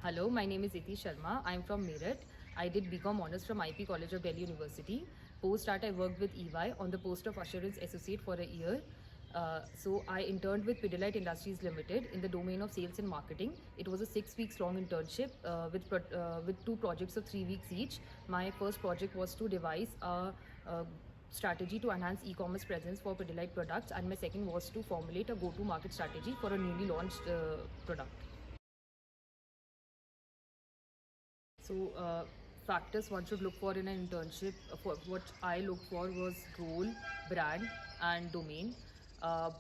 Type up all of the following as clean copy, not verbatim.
Hello, my name is Iti Sharma. I'm from Meerut. I did BCom Honours from IP College of Delhi University. Post that, I worked with EY on the post of Assurance Associate for a year. So I interned with Pidilite Industries Limited in the domain of sales and marketing. It was a 6 weeks long internship with two projects of 3 weeks each. My first project was to devise a strategy to enhance e-commerce presence for Pidilite products, and my second was to formulate a go-to-market strategy for a newly launched product. So, factors one should look for in an internship, for what I looked for was role, brand, and domain.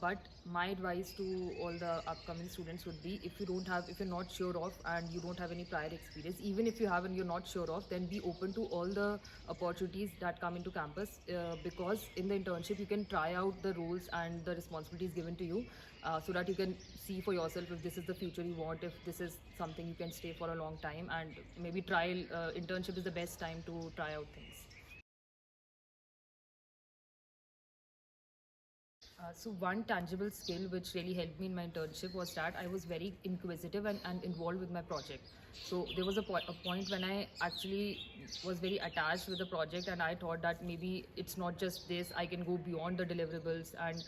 But my advice to all the upcoming students would be, if you're not sure of and you don't have any prior experience, even if you have and you're not sure of, then be open to all the opportunities that come into campus, because in the internship you can try out the roles and the responsibilities given to you, so that you can see for yourself if this is the future you want, if this is something you can stay for a long time, and maybe trial internship is the best time to try out things. So one tangible skill which really helped me in my internship was that I was very inquisitive and involved with my project. So there was a point when I actually was very attached with the project, and I thought that maybe it's not just this, I can go beyond the deliverables. And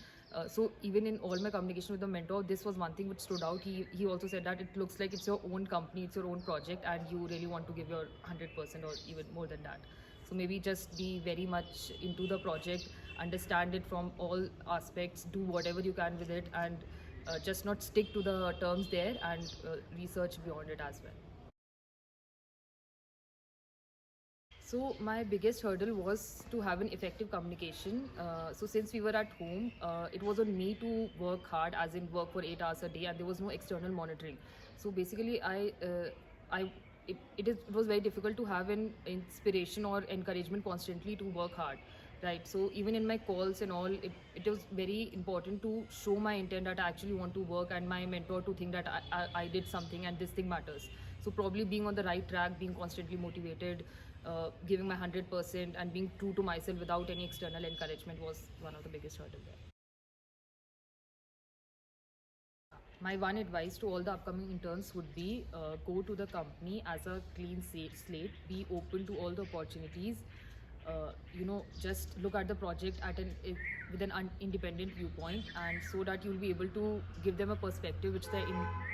so even in all my communication with the mentor, this was one thing which stood out. He also said that it looks like it's your own company, it's your own project, and you really want to give your 100% or even more than that. So maybe just be very much into the project, understand it from all aspects, do whatever you can with it, and just not stick to the terms there, and research beyond it as well. So my biggest hurdle was to have an effective communication. So since we were at home, it was on me to work hard, as in work for 8 hours a day, and there was no external monitoring. So basically, I, it was very difficult to have an inspiration or encouragement constantly to work hard, right? So even in my calls and all, it was very important to show my intent that I actually want to work, and my mentor to think that I did something and this thing matters. So probably being on the right track, being constantly motivated, giving my 100% and being true to myself without any external encouragement was one of the biggest hurdles there. My one advice to all the upcoming interns would be, go to the company as a clean slate, be open to all the opportunities. Just look at the project with an independent viewpoint, and so that you'll be able to give them a perspective which the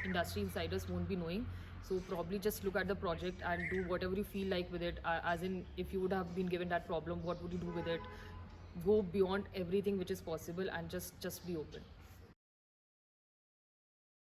industry insiders won't be knowing. So probably just look at the project and do whatever you feel like with it. As in, if you would have been given that problem, what would you do with it? Go beyond everything which is possible, and just be open.